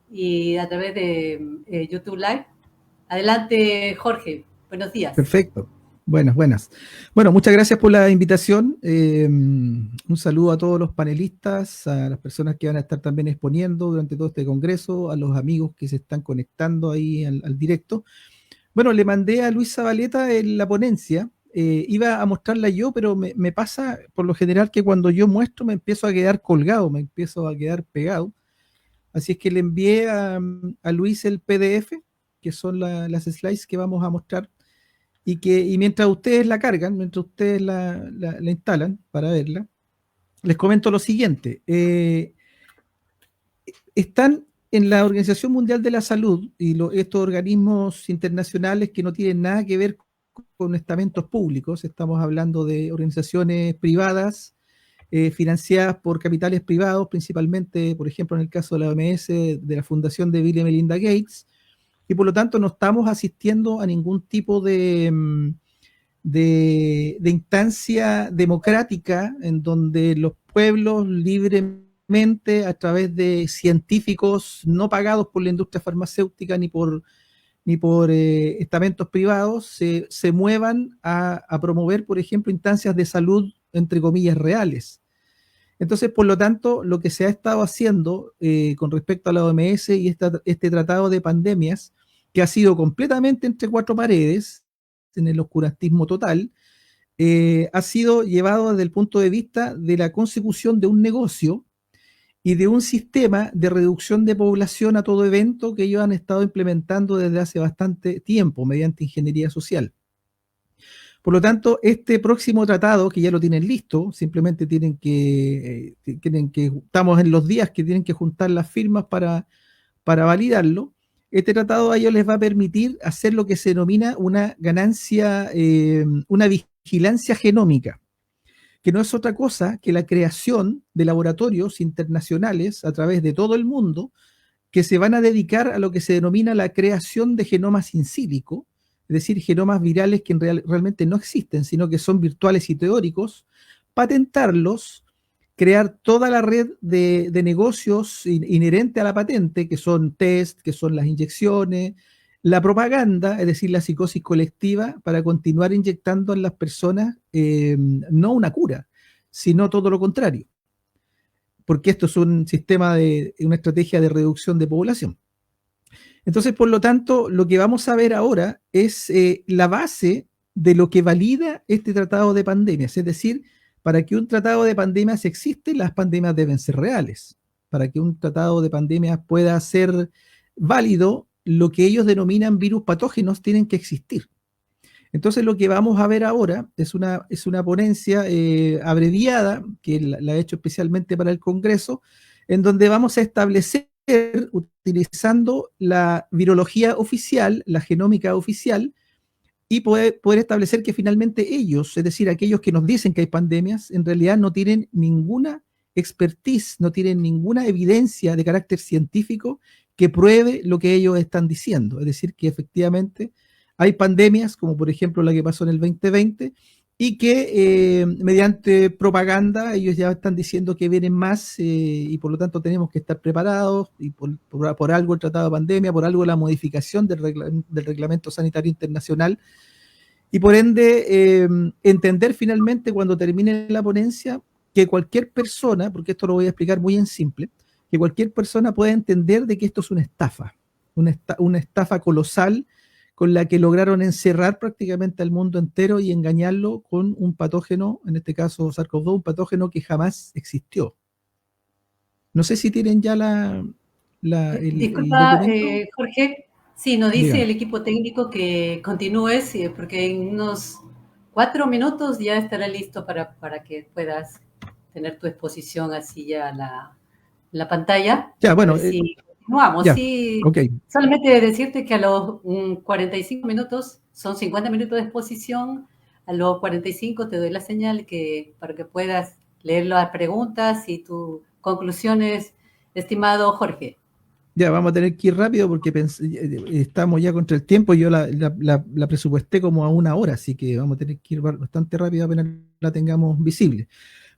y a través de YouTube Live. Adelante, Jorge. Buenos días. Perfecto. Buenas, buenas. Bueno, muchas gracias por la invitación. Un saludo a todos los panelistas, a las personas que van a estar también exponiendo durante todo este congreso, a los amigos que se están conectando ahí al directo. Bueno, le mandé a Luis Zabaleta en la ponencia. Iba a mostrarla yo, pero me pasa por lo general que cuando yo muestro me empiezo a quedar colgado, me empiezo a quedar pegado. Así es que le envié a Luis el PDF, que son las slides que vamos a mostrar, y mientras ustedes la cargan, mientras ustedes la instalan para verla, les comento lo siguiente. Están en la Organización Mundial de la Salud y estos organismos internacionales que no tienen nada que ver con estamentos públicos, estamos hablando de organizaciones privadas, financiadas por capitales privados, principalmente, por ejemplo, en el caso de la OMS, de la Fundación de Bill y Melinda Gates, y por lo tanto no estamos asistiendo a ningún tipo de instancia democrática en donde los pueblos libremente, a través de científicos no pagados por la industria farmacéutica ni por estamentos privados, se muevan a promover, por ejemplo, instancias de salud, entre comillas, reales. Entonces, por lo tanto, lo que se ha estado haciendo con respecto a la OMS y este tratado de pandemias, que ha sido completamente entre cuatro paredes, en el oscurantismo total, ha sido llevado desde el punto de vista de la consecución de un negocio y de un sistema de reducción de población a todo evento que ellos han estado implementando desde hace bastante tiempo mediante ingeniería social. Por lo tanto, este próximo tratado, que ya lo tienen listo, simplemente estamos en los días que tienen que juntar las firmas para validarlo. Este tratado a ellos les va a permitir hacer lo que se denomina una ganancia, una vigilancia genómica, que no es otra cosa que la creación de laboratorios internacionales a través de todo el mundo que se van a dedicar a lo que se denomina la creación de genomas in silico, es decir, genomas virales que realmente no existen, sino que son virtuales y teóricos, patentarlos, crear toda la red de negocios inherente a la patente, que son test, que son las inyecciones, la propaganda, es decir, la psicosis colectiva, para continuar inyectando en las personas no una cura, sino todo lo contrario, porque esto es un sistema una estrategia de reducción de población. Entonces, por lo tanto, lo que vamos a ver ahora es la base de lo que valida este tratado de pandemias. Es decir, para que un tratado de pandemias existe, las pandemias deben ser reales. Para que un tratado de pandemias pueda ser válido, lo que ellos denominan virus patógenos tienen que existir. Entonces, lo que vamos a ver ahora es una ponencia abreviada, que la he hecho especialmente para el Congreso, en donde vamos a establecer, utilizando la virología oficial, la genómica oficial, y poder establecer que finalmente ellos, es decir, aquellos que nos dicen que hay pandemias, en realidad no tienen ninguna expertise, no tienen ninguna evidencia de carácter científico que pruebe lo que ellos están diciendo. Es decir, que efectivamente hay pandemias, como por ejemplo la que pasó en el 2020, y que mediante propaganda ellos ya están diciendo que vienen más y por lo tanto tenemos que estar preparados, y por algo el tratado de pandemia, por algo la modificación del reglamento sanitario internacional, y por ende entender finalmente cuando termine la ponencia que cualquier persona, porque esto lo voy a explicar muy en simple, que cualquier persona pueda entender de que esto es una estafa, una estafa colosal, con la que lograron encerrar prácticamente al mundo entero y engañarlo con un patógeno, en este caso SARS-CoV-2, un patógeno que jamás existió. No sé si tienen ya el Disculpa, documento. Jorge. Sí, nos dice Dígame. el equipo técnico que continúes, porque en unos 4 minutos ya estará listo para que puedas tener tu exposición así ya la pantalla. Ya, A bueno, ver si continuamos. ya, Sí, ok. solamente decirte que a los 45 minutos, son 50 minutos de exposición, a los 45 te doy la señal para que puedas leer las preguntas y tus conclusiones, estimado Jorge. Ya, vamos a tener que ir rápido porque estamos ya contra el tiempo y yo la presupuesté como a 1 hora, así que vamos a tener que ir bastante rápido apenas la tengamos visible.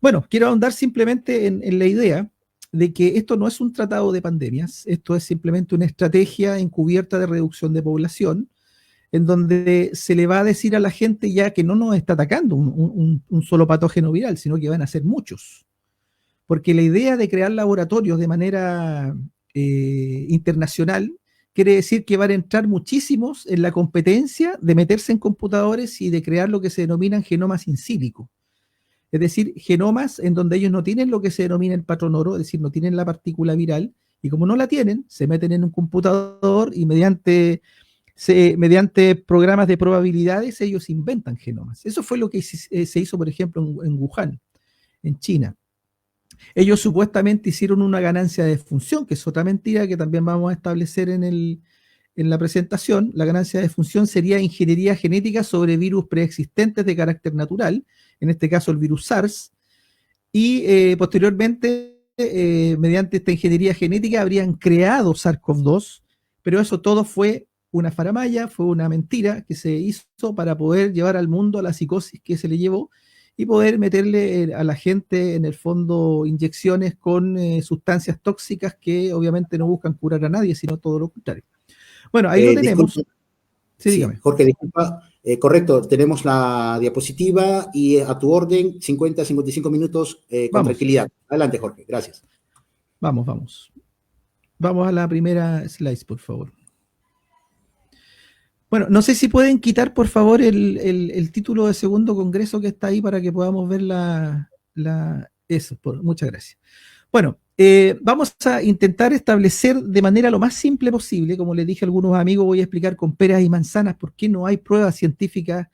Bueno, quiero ahondar simplemente en la idea de que esto no es un tratado de pandemias, esto es simplemente una estrategia encubierta de reducción de población, en donde se le va a decir a la gente ya que no nos está atacando un solo patógeno viral, sino que van a ser muchos. Porque la idea de crear laboratorios de manera internacional quiere decir que van a entrar muchísimos en la competencia de meterse en computadores y de crear lo que se denominan genomas in silico. Es decir, genomas en donde ellos no tienen lo que se denomina el patrón oro, es decir, no tienen la partícula viral, y como no la tienen, se meten en un computador y mediante programas de probabilidades ellos inventan genomas. Eso fue lo que se hizo, por ejemplo, en Wuhan, en China. Ellos supuestamente hicieron una ganancia de función, que es otra mentira que también vamos a establecer en la presentación. La ganancia de función sería ingeniería genética sobre virus preexistentes de carácter natural, en este caso el virus SARS, y posteriormente, mediante esta ingeniería genética, habrían creado SARS-CoV-2, pero eso todo fue una faramalla, fue una mentira que se hizo para poder llevar al mundo a la psicosis que se le llevó y poder meterle a la gente, en el fondo, inyecciones con sustancias tóxicas que obviamente no buscan curar a nadie, sino todo lo contrario. Bueno, ahí lo tenemos. Disculpe. Sí, dígame. Jorge, disculpa. Correcto, tenemos la diapositiva y a tu orden, 50, 55 minutos con tranquilidad. Adelante, Jorge, gracias. Vamos. Vamos a la primera slide, por favor. Bueno, no sé si pueden quitar, por favor, el título de segundo congreso que está ahí para que podamos ver eso. Muchas gracias. Bueno, vamos a intentar establecer de manera lo más simple posible, como les dije a algunos amigos, voy a explicar con peras y manzanas por qué no hay pruebas científicas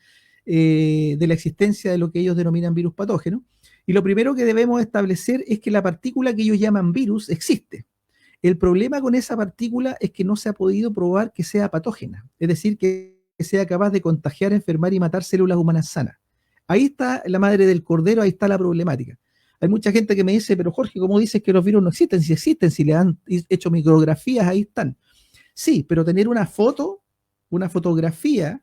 de la existencia de lo que ellos denominan virus patógeno. Y lo primero que debemos establecer es que la partícula que ellos llaman virus existe. El problema con esa partícula es que no se ha podido probar que sea patógena, es decir, que sea capaz de contagiar, enfermar y matar células humanas sanas. Ahí está la madre del cordero, ahí está la problemática. Hay mucha gente que me dice, pero Jorge, ¿cómo dices que los virus no existen? Si existen, si le han hecho micrografías, ahí están. Sí, pero tener una fotografía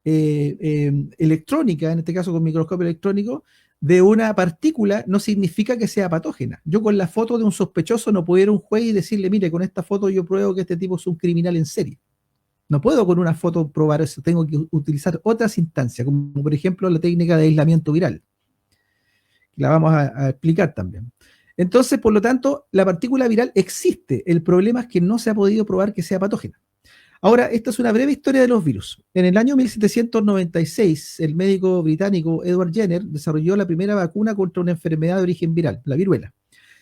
electrónica, en este caso con microscopio electrónico, de una partícula no significa que sea patógena. Yo con la foto de un sospechoso no puedo ir a un juez y decirle, mire, con esta foto yo pruebo que este tipo es un criminal en serie. No puedo con una foto probar eso, tengo que utilizar otras instancias, como por ejemplo la técnica de aislamiento viral. La vamos a explicar también. Entonces, por lo tanto, la partícula viral existe. El problema es que no se ha podido probar que sea patógena. Ahora, esta es una breve historia de los virus. En el año 1796, el médico británico Edward Jenner desarrolló la primera vacuna contra una enfermedad de origen viral, la viruela.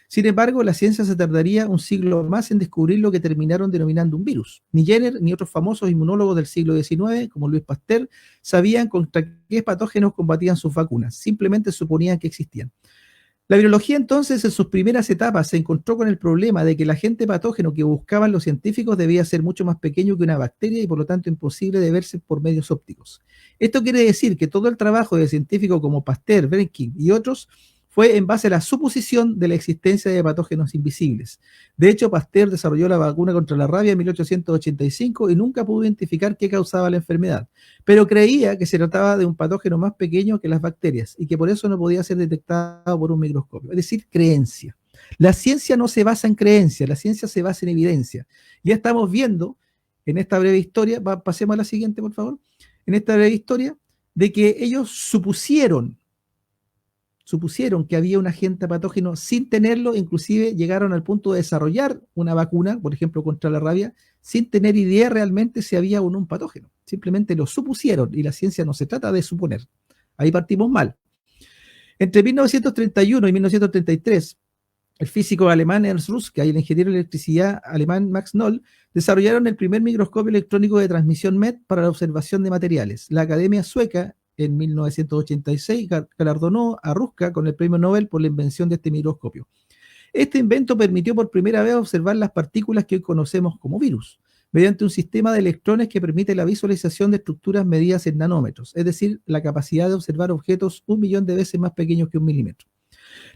Sin embargo, la ciencia se tardaría un siglo más en descubrir lo que terminaron denominando un virus. Ni Jenner ni otros famosos inmunólogos del siglo XIX, como Louis Pasteur, sabían contra qué patógenos combatían sus vacunas. Simplemente suponían que existían. La virología entonces en sus primeras etapas se encontró con el problema de que el agente patógeno que buscaban los científicos debía ser mucho más pequeño que una bacteria y por lo tanto imposible de verse por medios ópticos. Esto quiere decir que todo el trabajo de científicos como Pasteur, Bernstein y otros fue en base a la suposición de la existencia de patógenos invisibles. De hecho, Pasteur desarrolló la vacuna contra la rabia en 1885 y nunca pudo identificar qué causaba la enfermedad, pero creía que se trataba de un patógeno más pequeño que las bacterias y que por eso no podía ser detectado por un microscopio. Es decir, creencia. La ciencia no se basa en creencia, la ciencia se basa en evidencia. Ya estamos viendo en esta breve historia, pasemos a la siguiente, por favor, en esta breve historia, de que ellos supusieron que había un agente patógeno sin tenerlo, inclusive llegaron al punto de desarrollar una vacuna, por ejemplo, contra la rabia, sin tener idea realmente si había o no un patógeno. Simplemente lo supusieron y la ciencia no se trata de suponer. Ahí partimos mal. Entre 1931 y 1933, el físico alemán Ernst Ruska y el ingeniero de electricidad alemán Max Noll desarrollaron el primer microscopio electrónico de transmisión MET para la observación de materiales. La Academia Sueca en 1986 galardonó a Ruska con el premio Nobel por la invención de este microscopio. Este invento permitió por primera vez observar las partículas que hoy conocemos como virus, mediante un sistema de electrones que permite la visualización de estructuras medidas en nanómetros, es decir, la capacidad de observar objetos 1 millón de veces más pequeños que 1 milímetro.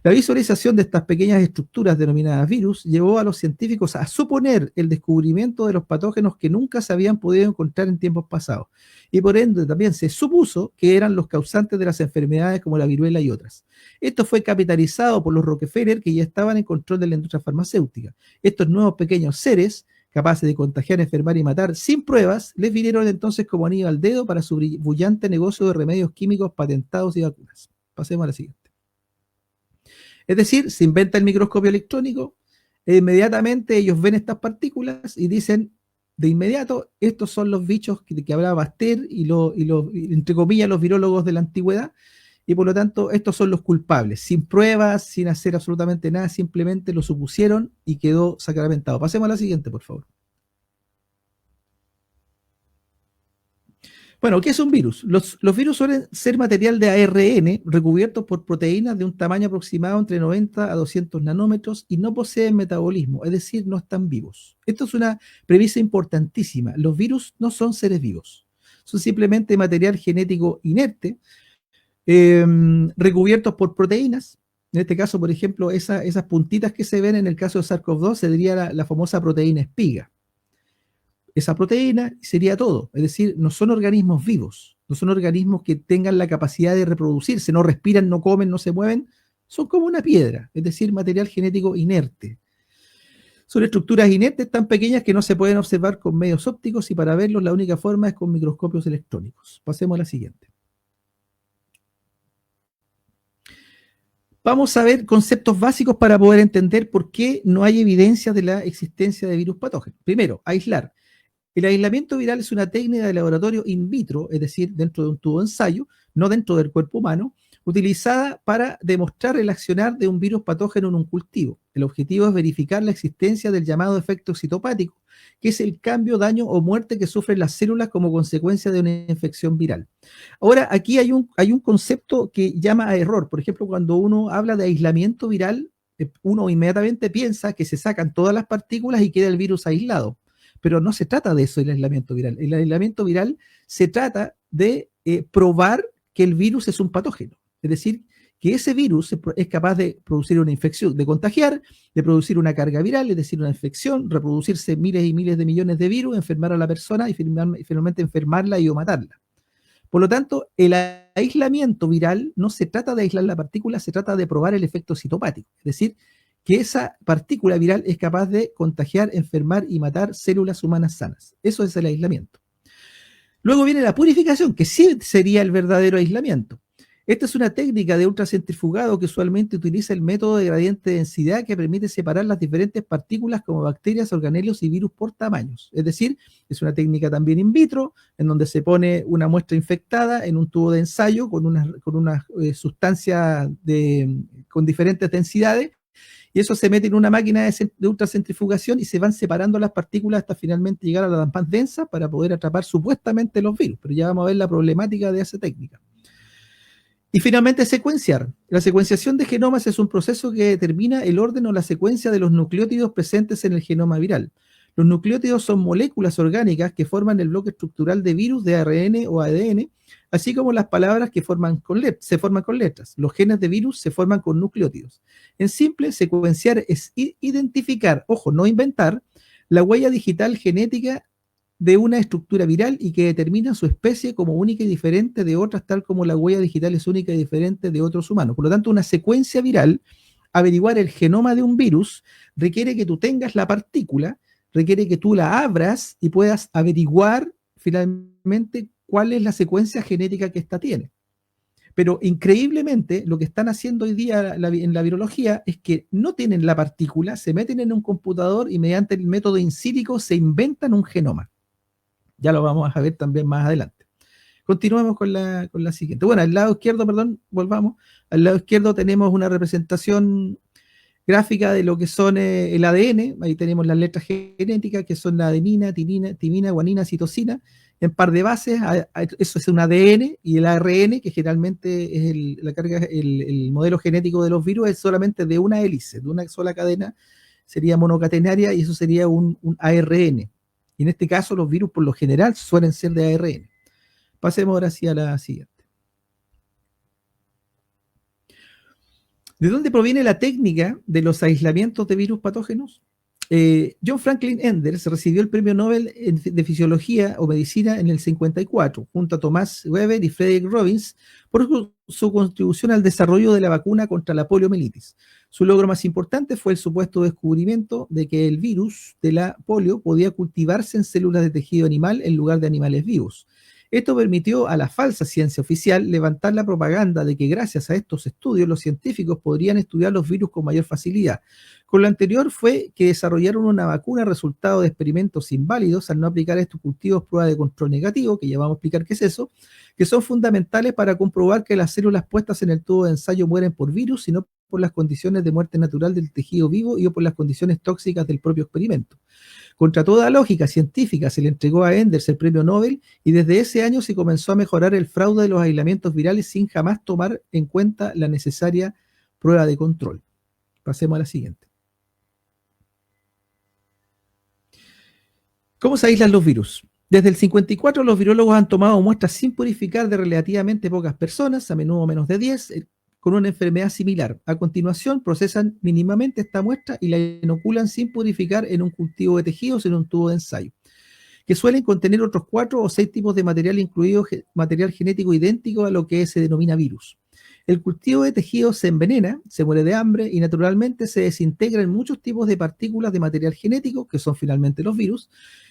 La visualización de estas pequeñas estructuras denominadas virus llevó a los científicos a suponer el descubrimiento de los patógenos que nunca se habían podido encontrar en tiempos pasados. Y por ende también se supuso que eran los causantes de las enfermedades como la viruela y otras. Esto fue capitalizado por los Rockefeller, que ya estaban en control de la industria farmacéutica. Estos nuevos pequeños seres, capaces de contagiar, enfermar y matar sin pruebas, les vinieron entonces como anillo al dedo para su brillante negocio de remedios químicos patentados y vacunas. Pasemos a la siguiente. Es decir, se inventa el microscopio electrónico e inmediatamente ellos ven estas partículas y dicen de inmediato, estos son los bichos que hablaba Pasteur y entre comillas, los virólogos de la antigüedad, y por lo tanto, estos son los culpables, sin pruebas, sin hacer absolutamente nada, simplemente lo supusieron y quedó sacramentado. Pasemos a la siguiente, por favor. Bueno, ¿qué es un virus? Los virus suelen ser material de ARN recubiertos por proteínas de un tamaño aproximado entre 90 a 200 nanómetros y no poseen metabolismo, es decir, no están vivos. Esto es una premisa importantísima. Los virus no son seres vivos, son simplemente material genético inerte, recubiertos por proteínas. En este caso, por ejemplo, esas puntitas que se ven en el caso de SARS-CoV-2 sería la famosa proteína espiga. Esa proteína sería todo, es decir, no son organismos vivos, no son organismos que tengan la capacidad de reproducirse, no respiran, no comen, no se mueven, son como una piedra, es decir, material genético inerte. Son estructuras inertes tan pequeñas que no se pueden observar con medios ópticos y para verlos la única forma es con microscopios electrónicos. Pasemos a la siguiente. Vamos a ver conceptos básicos para poder entender por qué no hay evidencia de la existencia de virus patógenos. Primero, aislar. El aislamiento viral es una técnica de laboratorio in vitro, es decir, dentro de un tubo de ensayo, no dentro del cuerpo humano, utilizada para demostrar el accionar de un virus patógeno en un cultivo. El objetivo es verificar la existencia del llamado efecto citopático, que es el cambio, daño o muerte que sufren las células como consecuencia de una infección viral. Ahora, aquí hay un concepto que llama a error. Por ejemplo, cuando uno habla de aislamiento viral, uno inmediatamente piensa que se sacan todas las partículas y queda el virus aislado. Pero no se trata de eso el aislamiento viral. El aislamiento viral se trata de probar que el virus es un patógeno. Es decir, que ese virus es capaz de producir una infección, de contagiar, de producir una carga viral, es decir, una infección, reproducirse miles y miles de millones de virus, enfermar a la persona y finalmente enfermarla y o matarla. Por lo tanto, el aislamiento viral no se trata de aislar la partícula, se trata de probar el efecto citopático. Es decir, que esa partícula viral es capaz de contagiar, enfermar y matar células humanas sanas. Eso es el aislamiento. Luego viene la purificación, que sí sería el verdadero aislamiento. Esta es una técnica de ultracentrifugado que usualmente utiliza el método de gradiente de densidad que permite separar las diferentes partículas como bacterias, organelos y virus por tamaños. Es decir, es una técnica también in vitro, en donde se pone una muestra infectada en un tubo de ensayo con una sustancia con diferentes densidades, y eso se mete en una máquina de ultracentrifugación y se van separando las partículas hasta finalmente llegar a la más densa para poder atrapar supuestamente los virus. Pero ya vamos a ver la problemática de esa técnica. Y finalmente, secuenciar. La secuenciación de genomas es un proceso que determina el orden o la secuencia de los nucleótidos presentes en el genoma viral. Los nucleótidos son moléculas orgánicas que forman el bloque estructural de virus de ARN o ADN, así como las palabras que se forman con letras. Los genes de virus se forman con nucleótidos. En simple, secuenciar es identificar, ojo, no inventar, la huella digital genética de una estructura viral y que determina su especie como única y diferente de otras, tal como la huella digital es única y diferente de otros humanos. Por lo tanto, una secuencia viral, averiguar el genoma de un virus, requiere que tú tengas la partícula, requiere que tú la abras y puedas averiguar finalmente cuál es la secuencia genética que ésta tiene. Pero increíblemente, lo que están haciendo hoy día en la virología es que no tienen la partícula, se meten en un computador y mediante el método in silico se inventan un genoma. Ya lo vamos a ver también más adelante. Continuemos con la siguiente. Bueno, al lado izquierdo, volvamos. Al lado izquierdo tenemos una representación gráfica de lo que son el ADN. Ahí tenemos las letras genéticas, que son la adenina, timina, guanina, citosina. En par de bases, eso es un ADN, y el ARN, que generalmente es el modelo genético de los virus, es solamente de una hélice, de una sola cadena, sería monocatenaria, y eso sería un ARN. Y en este caso, los virus por lo general suelen ser de ARN. Pasemos ahora sí a la siguiente. ¿De dónde proviene la técnica de los aislamientos de virus patógenos? John Franklin Enders recibió el premio Nobel de Fisiología o Medicina en el 54, junto a Thomas Weber y Frederick Robbins, por su contribución al desarrollo de la vacuna contra la poliomielitis. Su logro más importante fue el supuesto descubrimiento de que el virus de la polio podía cultivarse en células de tejido animal en lugar de animales vivos. Esto permitió a la falsa ciencia oficial levantar la propaganda de que gracias a estos estudios los científicos podrían estudiar los virus con mayor facilidad. Con lo anterior fue que desarrollaron una vacuna resultado de experimentos inválidos al no aplicar a estos cultivos pruebas de control negativo, que ya vamos a explicar qué es eso, que son fundamentales para comprobar que las células puestas en el tubo de ensayo mueren por virus y no por las condiciones de muerte natural del tejido vivo y o por las condiciones tóxicas del propio experimento. Contra toda lógica científica se le entregó a Enders el premio Nobel y desde ese año se comenzó a mejorar el fraude de los aislamientos virales sin jamás tomar en cuenta la necesaria prueba de control. Pasemos a la siguiente. ¿Cómo se aíslan los virus? Desde el 54 los virólogos han tomado muestras sin purificar de relativamente pocas personas, a menudo menos de 10, con una enfermedad similar. A continuación procesan mínimamente esta muestra y la inoculan sin purificar en un cultivo de tejidos en un tubo de ensayo, que suelen contener otros 4 o 6 tipos de material, incluido material genético idéntico a lo que se denomina virus. El cultivo de tejidos se envenena, se muere de hambre y naturalmente se desintegra en muchos tipos de partículas de material genético, que son finalmente los virus,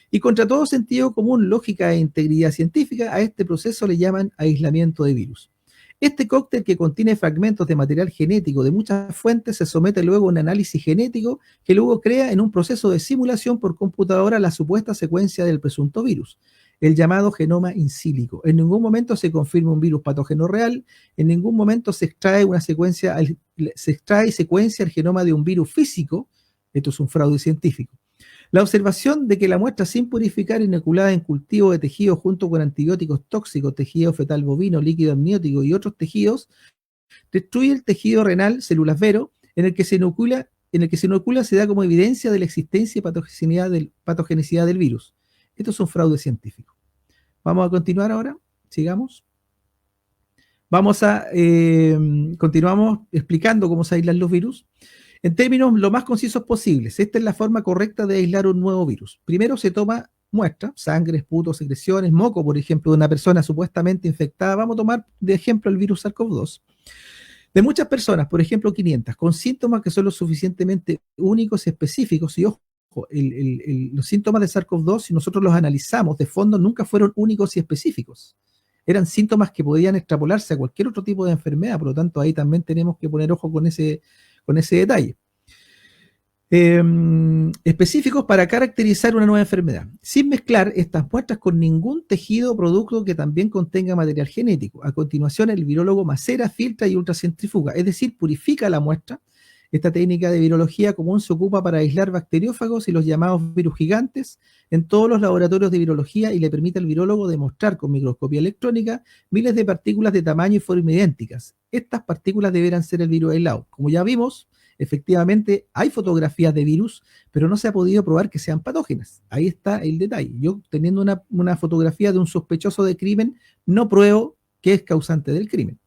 y contra todo sentido común, lógica e integridad científica, a este proceso le llaman aislamiento de virus. Este cóctel, que contiene fragmentos de material genético de muchas fuentes, se somete luego a un análisis genético que luego crea en un proceso de simulación por computadora la supuesta secuencia del presunto virus, el llamado genoma in silico. En ningún momento se confirma un virus patógeno real, en ningún momento se extrae y secuencia el genoma de un virus físico. Esto es un fraude científico. La observación de que la muestra sin purificar inoculada en cultivo de tejido junto con antibióticos tóxicos, tejido fetal bovino, líquido amniótico y otros tejidos, destruye el tejido renal, células Vero, en el que se inocula se da como evidencia de la existencia y patogenicidad del virus. Esto es un fraude científico. Vamos a continuar ahora, sigamos. Continuamos explicando cómo se aíslan los virus. En términos lo más concisos posibles, esta es la forma correcta de aislar un nuevo virus. Primero se toma muestra, sangre, esputo, secreciones, moco, por ejemplo, de una persona supuestamente infectada. Vamos a tomar de ejemplo el virus SARS-CoV-2. De muchas personas, por ejemplo 500, con síntomas que son lo suficientemente únicos y específicos. Y ojo, los síntomas de SARS-CoV-2, si nosotros los analizamos de fondo, nunca fueron únicos y específicos. Eran síntomas que podían extrapolarse a cualquier otro tipo de enfermedad, por lo tanto ahí también tenemos que poner ojo con ese detalle. Específicos para caracterizar una nueva enfermedad, sin mezclar estas muestras con ningún tejido o producto que también contenga material genético. A continuación, el virólogo macera, filtra y ultracentrifuga, es decir, purifica la muestra. Esta técnica de virología común se ocupa para aislar bacteriófagos y los llamados virus gigantes en todos los laboratorios de virología y le permite al virólogo demostrar con microscopía electrónica miles de partículas de tamaño y forma idénticas. Estas partículas deberán ser el virus aislado. Como ya vimos, efectivamente hay fotografías de virus, pero no se ha podido probar que sean patógenas. Ahí está el detalle. Yo, teniendo una fotografía de un sospechoso de crimen, no pruebo que es causante del crimen.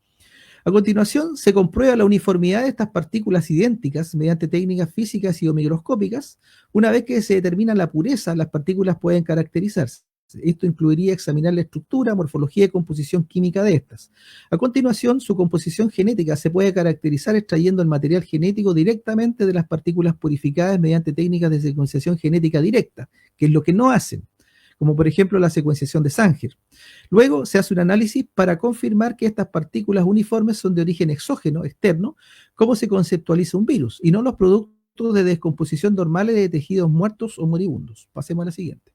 A continuación, se comprueba la uniformidad de estas partículas idénticas mediante técnicas físicas y o microscópicas. Una vez que se determina la pureza, las partículas pueden caracterizarse. Esto incluiría examinar la estructura, morfología y composición química de estas. A continuación, su composición genética se puede caracterizar extrayendo el material genético directamente de las partículas purificadas mediante técnicas de secuenciación genética directa, que es lo que no hacen, como por ejemplo la secuenciación de Sanger. Luego se hace un análisis para confirmar que estas partículas uniformes son de origen exógeno, externo, como se conceptualiza un virus, y no los productos de descomposición normales de tejidos muertos o moribundos. Pasemos a la siguiente.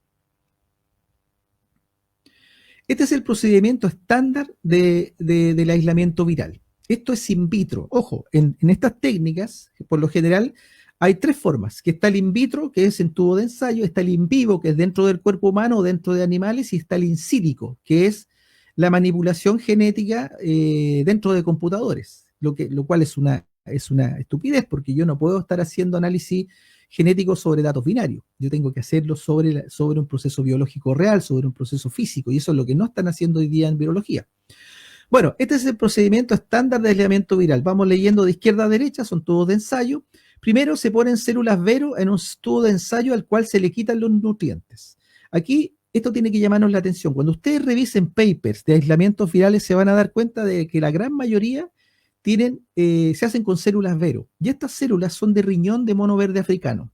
Este es el procedimiento estándar del aislamiento viral. Esto es in vitro. Ojo, en estas técnicas, por lo general, hay 3 formas, que está el in vitro, que es en tubo de ensayo, está el in vivo, que es dentro del cuerpo humano o dentro de animales, y está el in silico, que es la manipulación genética dentro de computadores, lo cual es una estupidez, porque yo no puedo estar haciendo análisis genético sobre datos binarios. Yo tengo que hacerlo sobre un proceso biológico real, sobre un proceso físico, y eso es lo que no están haciendo hoy día en virología. Bueno, este es el procedimiento estándar de aislamiento viral. Vamos leyendo de izquierda a derecha, son tubos de ensayo. Primero se ponen células Vero en un tubo de ensayo al cual se le quitan los nutrientes. Aquí esto tiene que llamarnos la atención. Cuando ustedes revisen papers de aislamientos virales se van a dar cuenta de que la gran mayoría se hacen con células Vero. Y estas células son de riñón de mono verde africano.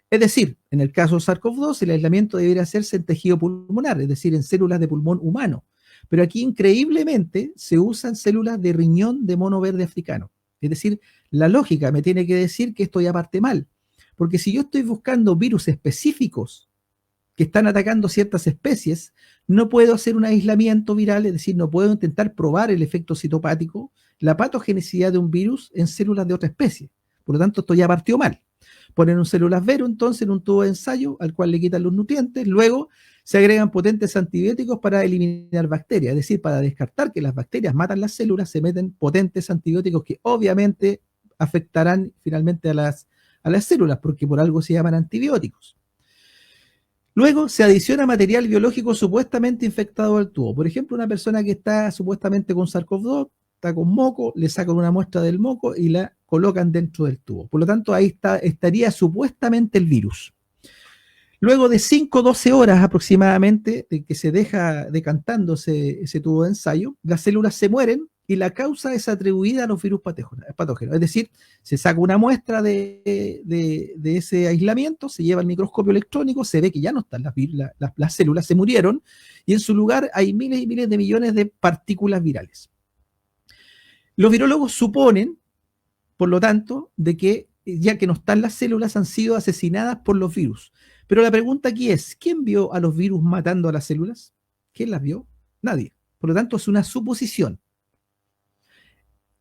Es decir, en el caso de SARS-CoV-2, el aislamiento debería hacerse en tejido pulmonar, es decir, en células de pulmón humano. Pero aquí, increíblemente, se usan células de riñón de mono verde africano. Es decir, la lógica me tiene que decir que esto ya parte mal. Porque si yo estoy buscando virus específicos que están atacando ciertas especies, no puedo hacer un aislamiento viral, es decir, no puedo intentar probar el efecto citopático, la patogenicidad de un virus en células de otra especie. Por lo tanto, esto ya partió mal. Ponen un células Vero, entonces, en un tubo de ensayo al cual le quitan los nutrientes, luego se agregan potentes antibióticos para eliminar bacterias, es decir, para descartar que las bacterias matan las células, se meten potentes antibióticos que obviamente afectarán finalmente a las células, porque por algo se llaman antibióticos. Luego se adiciona material biológico supuestamente infectado al tubo. Por ejemplo, una persona que está supuestamente con SARS-CoV-2, está con moco, le sacan una muestra del moco y la colocan dentro del tubo. Por lo tanto, ahí estaría supuestamente el virus. Luego de 5 o 12 horas aproximadamente de que se deja decantándose ese tubo de ensayo, las células se mueren y la causa es atribuida a los virus patógenos. Es decir, se saca una muestra de ese aislamiento, se lleva al microscopio electrónico, se ve que ya no están las células, se murieron, y en su lugar hay miles y miles de millones de partículas virales. Los virólogos suponen, por lo tanto, de que ya que no están las células, han sido asesinadas por los virus. Pero la pregunta aquí es, ¿quién vio a los virus matando a las células? ¿Quién las vio? Nadie. Por lo tanto, es una suposición.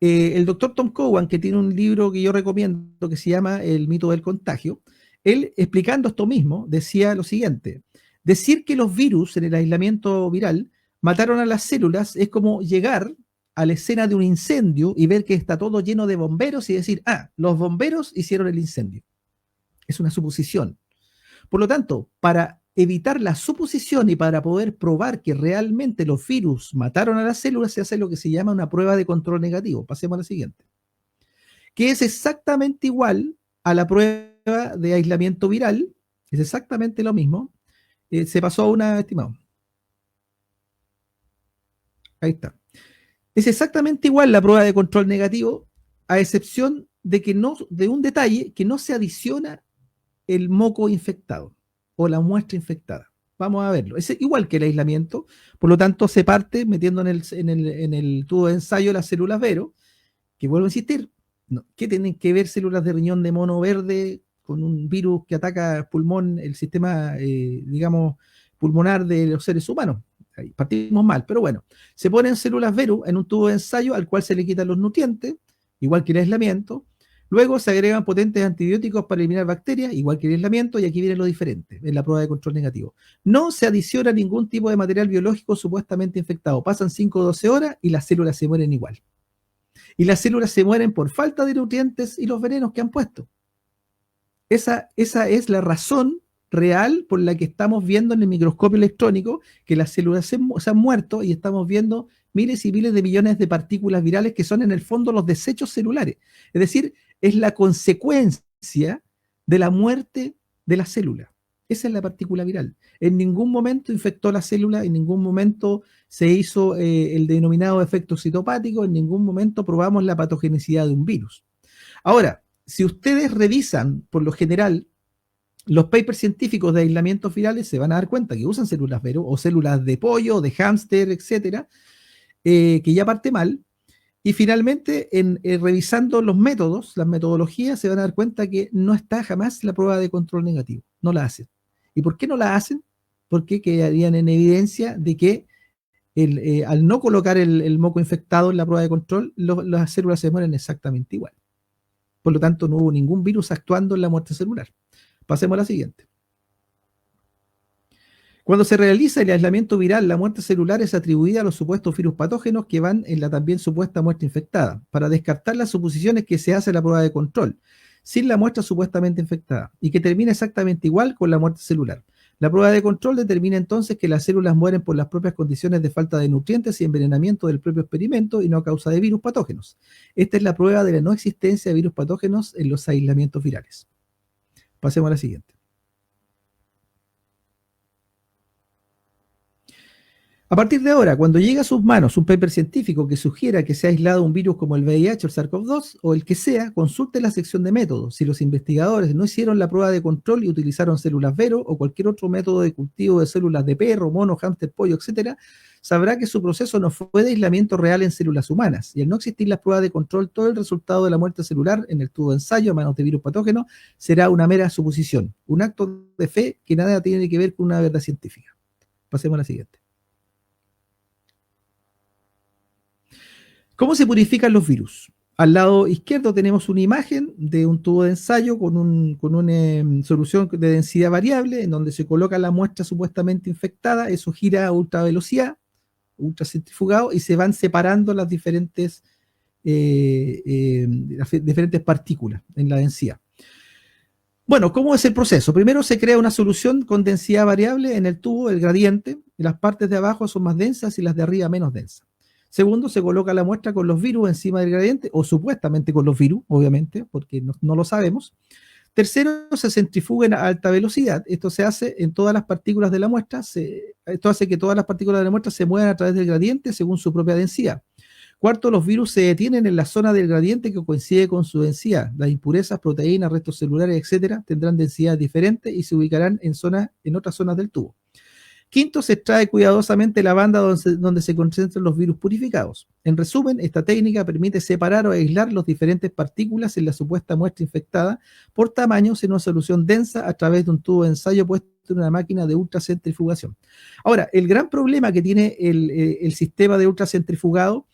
El doctor Tom Cowan, que tiene un libro que yo recomiendo que se llama El mito del contagio, él, explicando esto mismo, decía lo siguiente: decir que los virus en el aislamiento viral mataron a las células es como llegar a la escena de un incendio y ver que está todo lleno de bomberos y decir, los bomberos hicieron el incendio. Es una suposición. Por lo tanto, para evitar la suposición y para poder probar que realmente los virus mataron a las células, se hace lo que se llama una prueba de control negativo. Pasemos a la siguiente. Que es exactamente igual a la prueba de aislamiento viral, es exactamente lo mismo. Se pasó a una, estimado. Ahí está. Es exactamente igual la prueba de control negativo, a excepción de un detalle, que no se adiciona el moco infectado o la muestra infectada. Vamos a verlo. Es igual que el aislamiento, por lo tanto se parte metiendo en el tubo de ensayo las células Vero, que vuelvo a insistir, ¿qué tienen que ver células de riñón de mono verde con un virus que ataca pulmón, el sistema, digamos, pulmonar de los seres humanos? Ahí partimos mal, pero bueno, se ponen células Vero en un tubo de ensayo al cual se le quitan los nutrientes, igual que el aislamiento. Luego se agregan potentes antibióticos para eliminar bacterias, igual que el aislamiento, y aquí viene lo diferente en la prueba de control negativo. No se adiciona ningún tipo de material biológico supuestamente infectado. Pasan 5 o 12 horas y las células se mueren igual. Y las células se mueren por falta de nutrientes y los venenos que han puesto. Esa es la razón real por la que estamos viendo en el microscopio electrónico que las células se han muerto y estamos viendo miles y miles de millones de partículas virales que son en el fondo los desechos celulares. Es decir, es la consecuencia de la muerte de la célula. Esa es la partícula viral. En ningún momento infectó la célula, en ningún momento se hizo el denominado efecto citopático, en ningún momento probamos la patogenicidad de un virus. Ahora, si ustedes revisan, por lo general, los papers científicos de aislamientos virales, se van a dar cuenta que usan células Vero o células de pollo, de hámster, etcétera, que ya parte mal. Y finalmente, revisando los métodos, las metodologías, se van a dar cuenta que no está jamás la prueba de control negativo. No la hacen. ¿Y por qué no la hacen? Porque quedarían en evidencia de que al no colocar el moco infectado en la prueba de control, las células se mueren exactamente igual. Por lo tanto, no hubo ningún virus actuando en la muerte celular. Pasemos a la siguiente. Cuando se realiza el aislamiento viral, la muerte celular es atribuida a los supuestos virus patógenos que van en la también supuesta muestra infectada, para descartar las suposiciones que se hace en la prueba de control, sin la muestra supuestamente infectada, y que termina exactamente igual con la muerte celular. La prueba de control determina entonces que las células mueren por las propias condiciones de falta de nutrientes y envenenamiento del propio experimento y no a causa de virus patógenos. Esta es la prueba de la no existencia de virus patógenos en los aislamientos virales. Pasemos a la siguiente. A partir de ahora, cuando llegue a sus manos un paper científico que sugiera que se ha aislado un virus como el VIH o el SARS-CoV-2 o el que sea, consulte la sección de métodos. Si los investigadores no hicieron la prueba de control y utilizaron células Vero o cualquier otro método de cultivo de células de perro, mono, hámster, pollo, etc., sabrá que su proceso no fue de aislamiento real en células humanas. Y al no existir las pruebas de control, todo el resultado de la muerte celular en el tubo de ensayo a manos de virus patógenos será una mera suposición, un acto de fe que nada tiene que ver con una verdad científica. Pasemos a la siguiente. ¿Cómo se purifican los virus? Al lado izquierdo tenemos una imagen de un tubo de ensayo con una solución de densidad variable en donde se coloca la muestra supuestamente infectada, eso gira a ultra velocidad, ultracentrifugado, y se van separando las diferentes partículas en la densidad. Bueno, ¿cómo es el proceso? Primero se crea una solución con densidad variable en el tubo, el gradiente, y las partes de abajo son más densas y las de arriba menos densas. Segundo, se coloca la muestra con los virus encima del gradiente, o supuestamente con los virus, obviamente, porque no lo sabemos. Tercero, se centrifuga a alta velocidad. Esto se hace en todas las partículas de la muestra. Esto hace que todas las partículas de la muestra se muevan a través del gradiente según su propia densidad. Cuarto, los virus se detienen en la zona del gradiente que coincide con su densidad. Las impurezas, proteínas, restos celulares, etcétera, tendrán densidades diferentes y se ubicarán en otras zonas del tubo. Quinto, se extrae cuidadosamente la banda donde se concentran los virus purificados. En resumen, esta técnica permite separar o aislar las diferentes partículas en la supuesta muestra infectada por tamaños en una solución densa a través de un tubo de ensayo puesto en una máquina de ultracentrifugación. Ahora, el gran problema que tiene el sistema de ultracentrifugado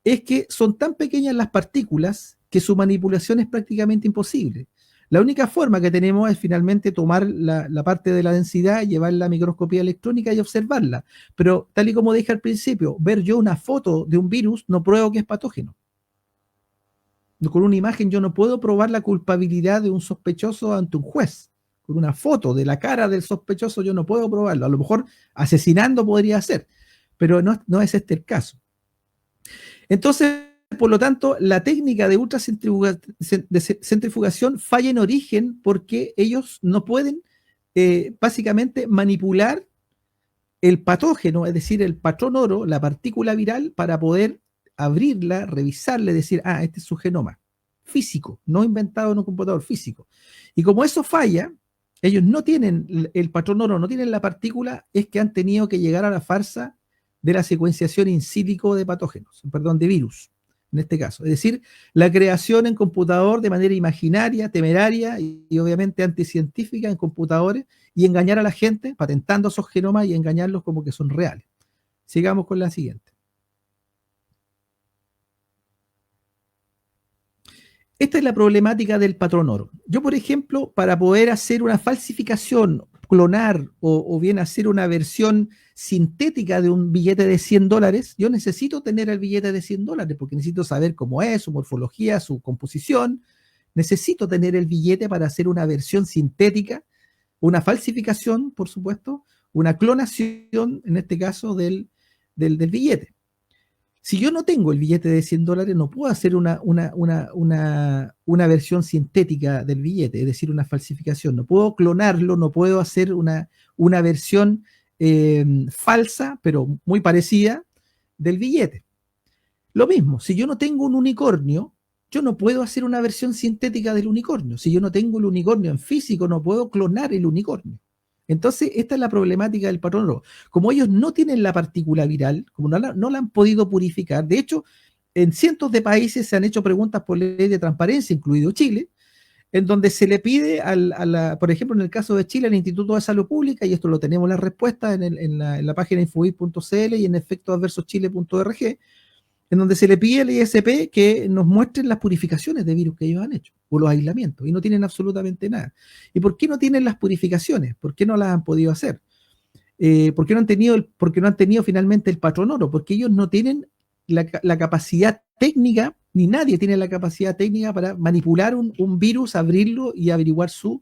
es que son tan pequeñas las partículas que su manipulación es prácticamente imposible. La única forma que tenemos es finalmente tomar la parte de la densidad, llevarla a microscopía electrónica y observarla. Pero tal y como dije al principio, ver yo una foto de un virus no pruebo que es patógeno. Con una imagen yo no puedo probar la culpabilidad de un sospechoso ante un juez. Con una foto de la cara del sospechoso yo no puedo probarlo. A lo mejor asesinando podría ser, pero no es este el caso. Entonces, por lo tanto, la técnica de ultracentrifugación falla en origen porque ellos no pueden básicamente manipular el patógeno, es decir, el patrón oro, la partícula viral, para poder abrirla, revisarla y decir, este es su genoma físico, no inventado en un computador físico. Y como eso falla, ellos no tienen el patrón oro, no tienen la partícula, es que han tenido que llegar a la farsa de la secuenciación in silico de patógenos, de virus. En este caso, es decir, la creación en computador de manera imaginaria, temeraria y obviamente anticientífica en computadores y engañar a la gente patentando esos genomas y engañarlos como que son reales. Sigamos con la siguiente. Esta es la problemática del patrón oro. Yo, por ejemplo, para poder hacer una falsificación, clonar o bien hacer una versión sintética de un billete de $100, yo necesito tener el billete de $100 porque necesito saber cómo es, su morfología, su composición. Necesito tener el billete para hacer una versión sintética, una falsificación, por supuesto, una clonación, en este caso, del billete. Si yo no tengo el billete de $100, no puedo hacer una versión sintética del billete, es decir, una falsificación. No puedo clonarlo, no puedo hacer una versión falsa, pero muy parecida, del billete. Lo mismo, si yo no tengo un unicornio, yo no puedo hacer una versión sintética del unicornio. Si yo no tengo el unicornio en físico, no puedo clonar el unicornio. Entonces, esta es la problemática del patrón oro. Como ellos no tienen la partícula viral, como no la han podido purificar, de hecho, en cientos de países se han hecho preguntas por ley de transparencia, incluido Chile, en donde se le pide, por ejemplo, en el caso de Chile, al Instituto de Salud Pública, y esto lo tenemos la respuesta en la página infobip.cl y en efectosadversoschile.org, en donde se le pide al ISP que nos muestren las purificaciones de virus que ellos han hecho, o los aislamientos, y no tienen absolutamente nada. ¿Y por qué no tienen las purificaciones? ¿Por qué no las han podido hacer? ¿Por qué no han tenido finalmente el patrón oro? Porque ellos no tienen la capacidad técnica, ni nadie tiene la capacidad técnica para manipular un virus, abrirlo y averiguar su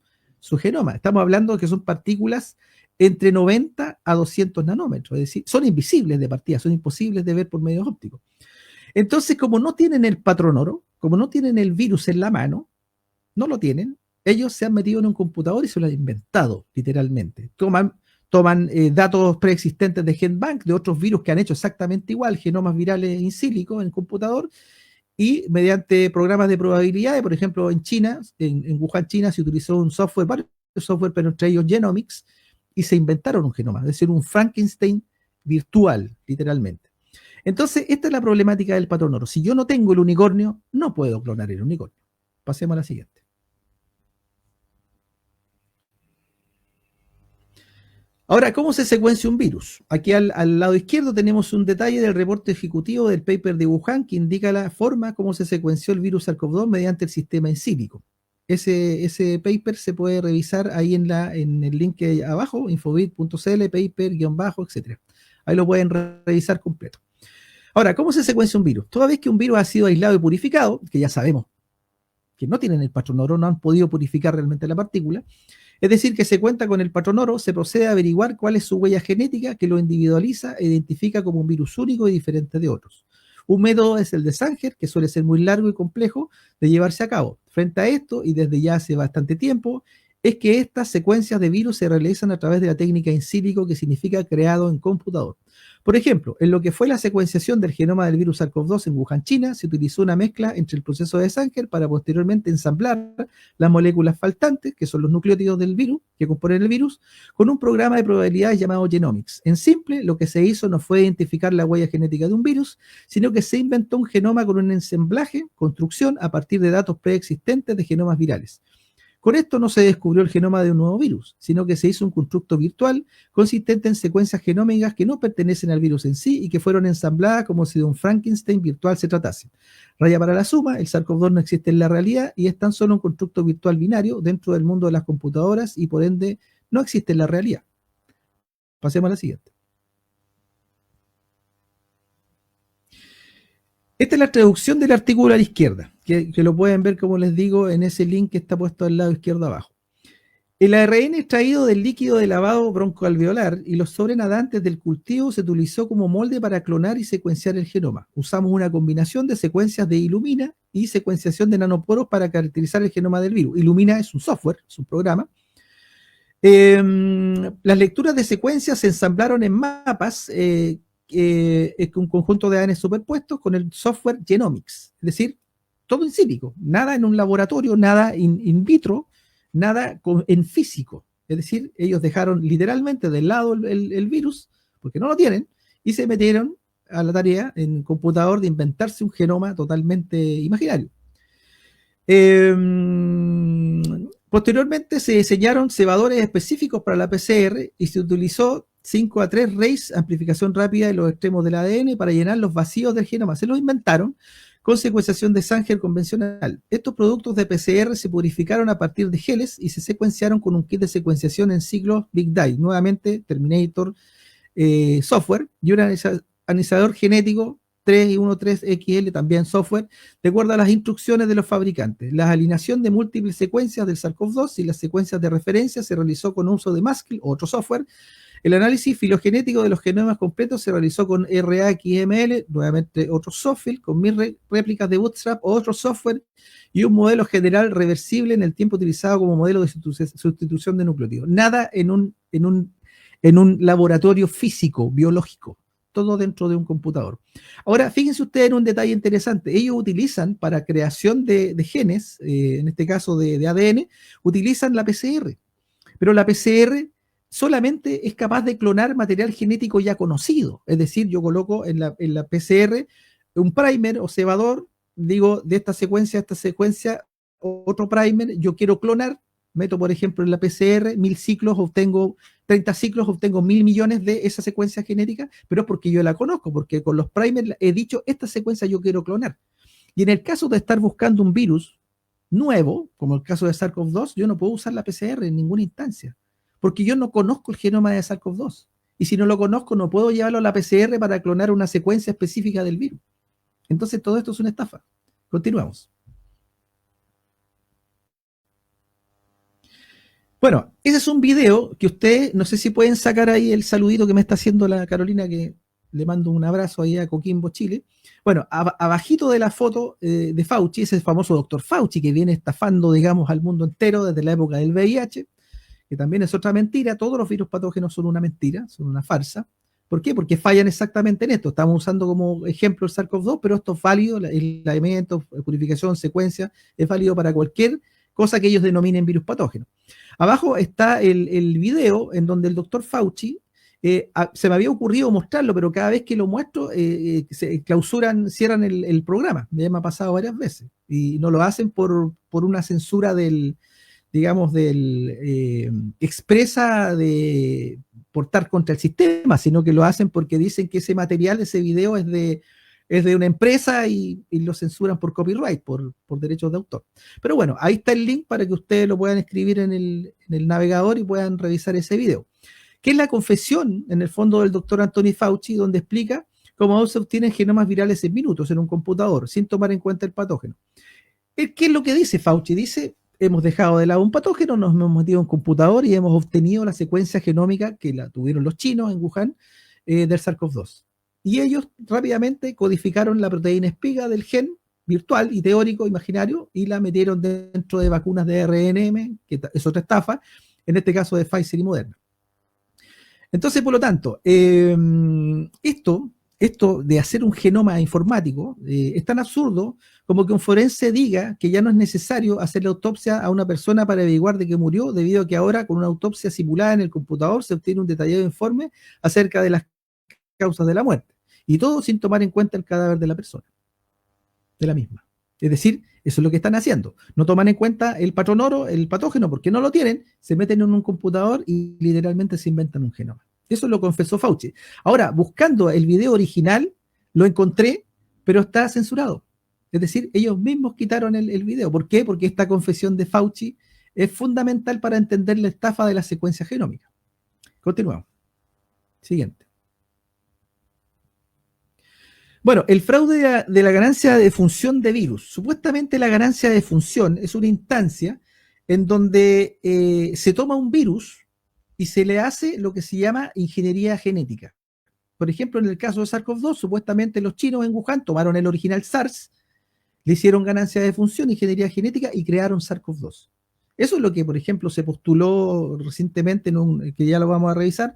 genoma. Estamos hablando de que son partículas entre 90 a 200 nanómetros, es decir, son invisibles de partida, son imposibles de ver por medios ópticos. Entonces, como no tienen el patrón oro, como no tienen el virus en la mano, no lo tienen, ellos se han metido en un computador y se lo han inventado, literalmente. Toman datos preexistentes de GenBank, de otros virus que han hecho exactamente igual, genomas virales in silico en computador, y mediante programas de probabilidades, por ejemplo, en China, en Wuhan, China, se utilizó un software, varios software, pero entre ellos Genomics, y se inventaron un genoma, es decir, un Frankenstein virtual, literalmente. Entonces, esta es la problemática del patrón oro. Si yo no tengo el unicornio, no puedo clonar el unicornio. Pasemos a la siguiente. Ahora, ¿cómo se secuencia un virus? Aquí al lado izquierdo tenemos un detalle del reporte ejecutivo del paper de Wuhan que indica la forma como se secuenció el virus SARS-CoV-2 mediante el sistema in silico. Ese paper se puede revisar ahí en el link que hay abajo, infobit.cl, paper, etc. Ahí lo pueden revisar completo. Ahora, ¿cómo se secuencia un virus? Toda vez que un virus ha sido aislado y purificado, que ya sabemos que no tienen el patrón oro, no han podido purificar realmente la partícula, es decir, que se cuenta con el patrón oro, se procede a averiguar cuál es su huella genética que lo individualiza e identifica como un virus único y diferente de otros. Un método es el de Sanger, que suele ser muy largo y complejo de llevarse a cabo. Frente a esto, y desde ya hace bastante tiempo, es que estas secuencias de virus se realizan a través de la técnica in silico, que significa creado en computador. Por ejemplo, en lo que fue la secuenciación del genoma del virus SARS-CoV-2 en Wuhan, China, se utilizó una mezcla entre el proceso de Sanger para posteriormente ensamblar las moléculas faltantes, que son los nucleótidos del virus, que componen el virus, con un programa de probabilidades llamado Genomics. En simple, lo que se hizo no fue identificar la huella genética de un virus, sino que se inventó un genoma con un ensamblaje, construcción, a partir de datos preexistentes de genomas virales. Con esto no se descubrió el genoma de un nuevo virus, sino que se hizo un constructo virtual consistente en secuencias genómicas que no pertenecen al virus en sí y que fueron ensambladas como si de un Frankenstein virtual se tratase. Raya para la suma, el SARS-CoV-2 no existe en la realidad y es tan solo un constructo virtual binario dentro del mundo de las computadoras y por ende no existe en la realidad. Pasemos a la siguiente. Esta es la traducción del artículo a la izquierda, que lo pueden ver, como les digo, en ese link que está puesto al lado izquierdo abajo. El ARN extraído del líquido de lavado broncoalveolar y los sobrenadantes del cultivo se utilizó como molde para clonar y secuenciar el genoma. Usamos una combinación de secuencias de Illumina y secuenciación de nanoporos para caracterizar el genoma del virus. Illumina es un software, es un programa. Las lecturas de secuencias se ensamblaron en mapas es un conjunto de ADN superpuestos con el software Genomics, es decir, todo in silico, nada en un laboratorio, nada in vitro, nada en físico. Es decir, ellos dejaron literalmente de lado el virus, porque no lo tienen, y se metieron a la tarea en el computador de inventarse un genoma totalmente imaginario. Posteriormente se diseñaron cebadores específicos para la PCR y se utilizó 5:3 race, amplificación rápida de los extremos del ADN para llenar los vacíos del genoma. Se los inventaron con secuenciación de Sanger convencional. Estos productos de PCR se purificaron a partir de geles y se secuenciaron con un kit de secuenciación en ciclos Big Dye, nuevamente Terminator software, y un analizador genético 313XL, también software, de acuerdo a las instrucciones de los fabricantes. La alineación de múltiples secuencias del SARS-CoV-2 y las secuencias de referencia se realizó con uso de Maskell, otro software. El análisis filogenético de los genomas completos se realizó con RAXML, nuevamente otro software, con 1000 réplicas de Bootstrap, otro software, y un modelo general reversible en el tiempo utilizado como modelo de sustitución de nucleótidos. Nada en un laboratorio físico, biológico, todo dentro de un computador. Ahora, fíjense ustedes en un detalle interesante. Ellos utilizan para creación de genes, en este caso de ADN, utilizan la PCR, pero la PCR solamente es capaz de clonar material genético ya conocido. Es decir, yo coloco en la PCR un primer o cebador, digo, de esta secuencia, otro primer, yo quiero clonar, meto, por ejemplo, en la PCR 1000 ciclos, obtengo 30 ciclos, obtengo 1000 millones de esa secuencia genética, pero es porque yo la conozco, porque con los primers he dicho, esta secuencia yo quiero clonar. Y en el caso de estar buscando un virus nuevo, como el caso de SARS-CoV-2, yo no puedo usar la PCR en ninguna instancia, porque yo no conozco el genoma de SARS-CoV-2. Y si no lo conozco, no puedo llevarlo a la PCR para clonar una secuencia específica del virus. Entonces, todo esto es una estafa. Continuamos. Bueno, ese es un video que ustedes, no sé si pueden sacar ahí el saludito que me está haciendo la Carolina, que le mando un abrazo ahí a Coquimbo, Chile. Bueno, abajito de la foto de Fauci, ese famoso doctor Fauci que viene estafando, digamos, al mundo entero desde la época del VIH, que también es otra mentira. Todos los virus patógenos son una mentira, son una farsa. ¿Por qué? Porque fallan exactamente en esto. Estamos usando como ejemplo el SARS-CoV-2, pero esto es válido, el elemento, purificación, secuencia, es válido para cualquier cosa que ellos denominen virus patógeno. Abajo está el video en donde el doctor Fauci, se me había ocurrido mostrarlo, pero cada vez que lo muestro, se clausuran, cierran el programa. Ya me ha pasado varias veces. Y no lo hacen por una censura digamos, expresa de portar contra el sistema, sino que lo hacen porque dicen que ese material, ese video es de una empresa y lo censuran por copyright, por derechos de autor. Pero bueno, ahí está el link para que ustedes lo puedan escribir en el navegador y puedan revisar ese video, que es la confesión, en el fondo, del doctor Anthony Fauci, donde explica cómo se obtienen genomas virales en minutos en un computador, sin tomar en cuenta el patógeno. ¿Qué es lo que dice Fauci? Dice: hemos dejado de lado un patógeno, nos hemos metido en un computador y hemos obtenido la secuencia genómica que la tuvieron los chinos en Wuhan del SARS-CoV-2. Y ellos rápidamente codificaron la proteína espiga del gen virtual y teórico, imaginario, y la metieron dentro de vacunas de RNM, que es otra estafa, en este caso de Pfizer y Moderna. Entonces, por lo tanto, esto de hacer un genoma informático es tan absurdo como que un forense diga que ya no es necesario hacer la autopsia a una persona para averiguar de qué murió, debido a que ahora con una autopsia simulada en el computador se obtiene un detallado informe acerca de las causas de la muerte. Y todo sin tomar en cuenta el cadáver de la persona, de la misma. Es decir, eso es lo que están haciendo. No toman en cuenta el patrón oro, el patógeno, porque no lo tienen, se meten en un computador y literalmente se inventan un genoma. Eso lo confesó Fauci. Ahora, buscando el video original, lo encontré, pero está censurado. Es decir, ellos mismos quitaron el video. ¿Por qué? Porque esta confesión de Fauci es fundamental para entender la estafa de la secuencia genómica. Continuamos. Siguiente. Bueno, el fraude de la ganancia de función de virus. Supuestamente la ganancia de función es una instancia en donde se toma un virus y se le hace lo que se llama ingeniería genética. Por ejemplo, en el caso de SARS-CoV-2, supuestamente los chinos en Wuhan tomaron el original SARS, le hicieron ganancia de función, ingeniería genética y crearon SARS-CoV-2. Eso es lo que, por ejemplo, se postuló recientemente, que ya lo vamos a revisar,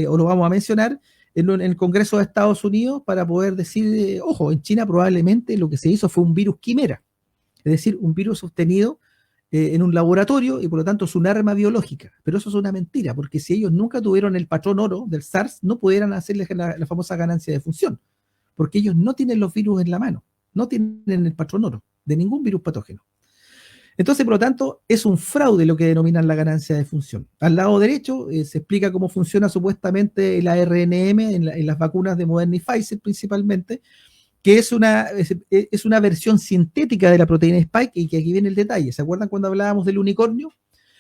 o lo vamos a mencionar, en el Congreso de Estados Unidos, para poder decir, ojo, en China probablemente lo que se hizo fue un virus quimera, es decir, un virus obtenido en un laboratorio y por lo tanto es un arma biológica. Pero eso es una mentira, porque si ellos nunca tuvieron el patrón oro del SARS, no pudieran hacerle la famosa ganancia de función, porque ellos no tienen los virus en la mano, no tienen el patrón oro de ningún virus patógeno. Entonces, por lo tanto, es un fraude lo que denominan la ganancia de función. Al lado derecho se explica cómo funciona supuestamente el ARNM en las vacunas de Moderna y Pfizer principalmente, que es una versión sintética de la proteína Spike, y que aquí viene el detalle. ¿Se acuerdan cuando hablábamos del unicornio?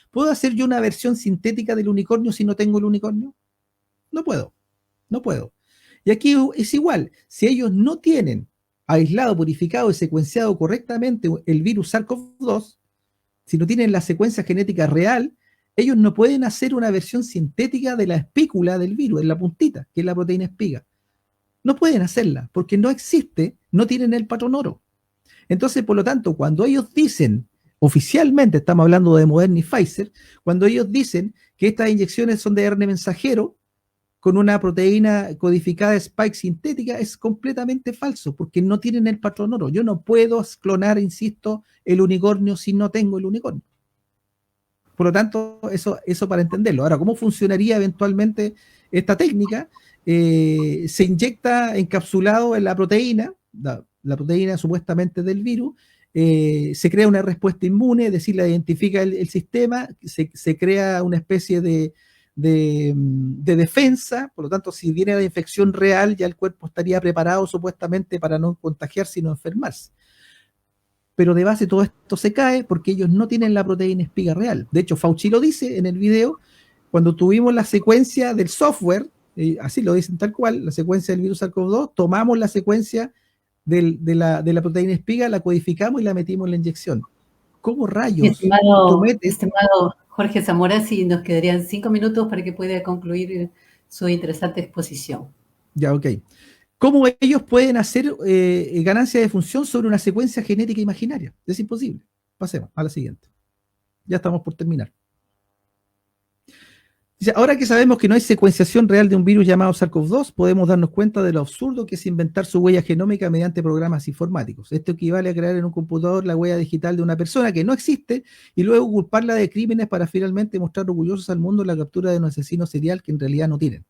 ¿Puedo hacer yo una versión sintética del unicornio si no tengo el unicornio? No puedo, no puedo. Y aquí es igual. Si ellos no tienen aislado, purificado y secuenciado correctamente el virus SARS-CoV-2, si no tienen la secuencia genética real, ellos no pueden hacer una versión sintética de la espícula del virus, en la puntita, que es la proteína espiga. No pueden hacerla, porque no existe, no tienen el patrón oro. Entonces, por lo tanto, cuando ellos dicen, oficialmente estamos hablando de Moderna y Pfizer, cuando ellos dicen que estas inyecciones son de ARN mensajero, con una proteína codificada Spike sintética, es completamente falso, porque no tienen el patrón oro. Yo no puedo clonar, insisto, el unicornio si no tengo el unicornio. Por lo tanto, eso para entenderlo. Ahora, ¿cómo funcionaría eventualmente esta técnica? Se inyecta encapsulado en la proteína, la proteína supuestamente del virus, se crea una respuesta inmune, es decir, la identifica el sistema, se crea una especie de defensa. Por lo tanto, si viene la infección real, ya el cuerpo estaría preparado supuestamente para no contagiarse, sino enfermarse. Pero de base todo esto se cae porque ellos no tienen la proteína espiga real. De hecho, Fauci lo dice en el video, cuando tuvimos la secuencia del software, así lo dicen tal cual, la secuencia del virus SARS-CoV-2, tomamos la secuencia de la proteína espiga, la codificamos y la metimos en la inyección. ¿cómo rayos estimado Jorge Zamora, si nos quedarían 5 minutos para que pueda concluir su interesante exposición? Ya, ok. ¿Cómo ellos pueden hacer ganancia de función sobre una secuencia genética imaginaria? Es imposible. Pasemos a la siguiente. Ya estamos por terminar. Dice, ahora que sabemos que no hay secuenciación real de un virus llamado SARS-CoV-2, podemos darnos cuenta de lo absurdo que es inventar su huella genómica mediante programas informáticos. Esto equivale a crear en un computador la huella digital de una persona que no existe y luego culparla de crímenes para finalmente mostrar orgullosos al mundo la captura de un asesino serial que en realidad no tienen.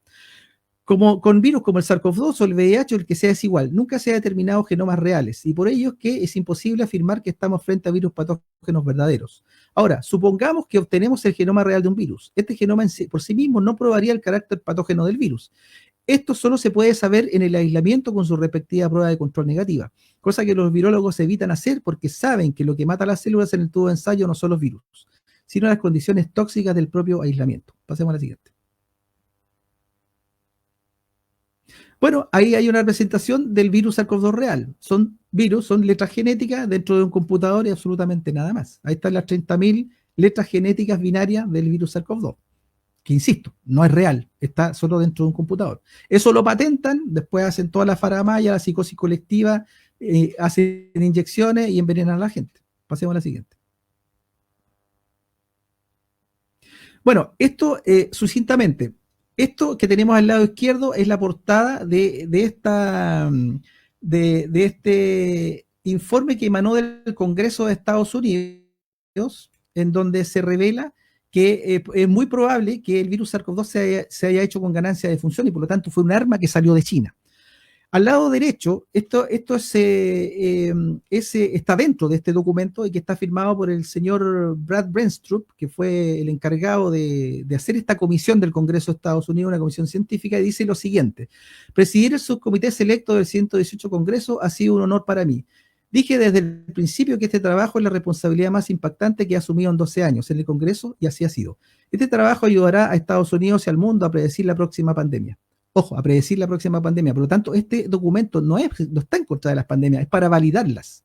Como con virus como el SARS-CoV-2 o el VIH o el que sea es igual, nunca se ha determinado genomas reales y por ello es que es imposible afirmar que estamos frente a virus patógenos verdaderos. Ahora, supongamos que obtenemos el genoma real de un virus. Este genoma por sí mismo no probaría el carácter patógeno del virus. Esto solo se puede saber en el aislamiento con su respectiva prueba de control negativa, cosa que los virólogos evitan hacer porque saben que lo que mata a las células en el tubo de ensayo no son los virus, sino las condiciones tóxicas del propio aislamiento. Pasemos a la siguiente. Bueno, ahí hay una representación del virus SARS-CoV-2 real. Son virus, son letras genéticas dentro de un computador y absolutamente nada más. Ahí están las 30.000 letras genéticas binarias del virus SARS-CoV-2, que insisto, no es real, está solo dentro de un computador. Eso lo patentan, después hacen toda la faramalla, la psicosis colectiva, hacen inyecciones y envenenan a la gente. Pasemos a la siguiente. Bueno, esto sucintamente. Esto que tenemos al lado izquierdo es la portada de este informe que emanó del Congreso de Estados Unidos, en donde se revela que es muy probable que el virus SARS-CoV-2 se haya hecho con ganancia de función y por lo tanto fue un arma que salió de China. Al lado derecho, esto está dentro de este documento y que está firmado por el señor Brad Brenstrup, que fue el encargado de hacer esta comisión del Congreso de Estados Unidos, una comisión científica, y dice lo siguiente: presidir el subcomité selecto del 118 Congreso ha sido un honor para mí. Dije desde el principio que este trabajo es la responsabilidad más impactante que he asumido en 12 años en el Congreso y así ha sido. Este trabajo ayudará a Estados Unidos y al mundo a predecir la próxima pandemia. Ojo, a predecir la próxima pandemia. Por lo tanto, este documento no está en contra de las pandemias, es para validarlas.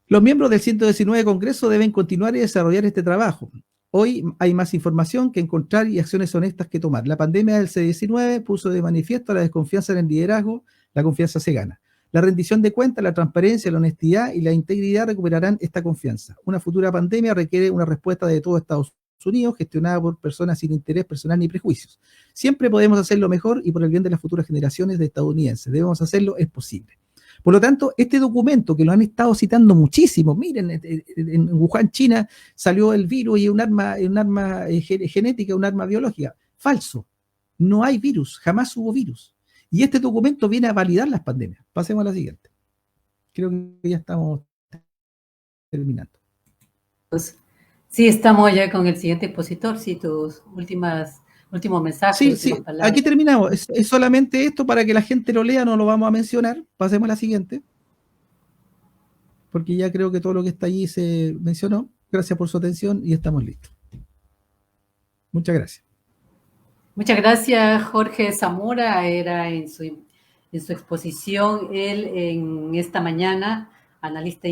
Los miembros del 119 Congreso deben continuar y desarrollar este trabajo. Hoy hay más información que encontrar y acciones honestas que tomar. La pandemia del C-19 puso de manifiesto la desconfianza en el liderazgo, la confianza se gana. La rendición de cuentas, la transparencia, la honestidad y la integridad recuperarán esta confianza. Una futura pandemia requiere una respuesta de todo Estados Unidos, gestionada por personas sin interés personal ni prejuicios. Siempre podemos hacerlo mejor y por el bien de las futuras generaciones de estadounidenses. Debemos hacerlo, es posible. Por lo tanto, este documento, que lo han estado citando muchísimo, miren, en Wuhan, China, salió el virus y un arma genética, un arma biológica. Falso. No hay virus, jamás hubo virus. Y este documento viene a validar las pandemias. Pasemos a la siguiente. Creo que ya estamos terminando. Pues, sí, estamos ya con el siguiente expositor. Sí, tus últimos mensajes. Sí, aquí terminamos. Es solamente esto para que la gente lo lea, no lo vamos a mencionar. Pasemos a la siguiente. Porque ya creo que todo lo que está allí se mencionó. Gracias por su atención y estamos listos. Muchas gracias. Muchas gracias, Jorge Zamora. Era en su exposición, él en esta mañana, analista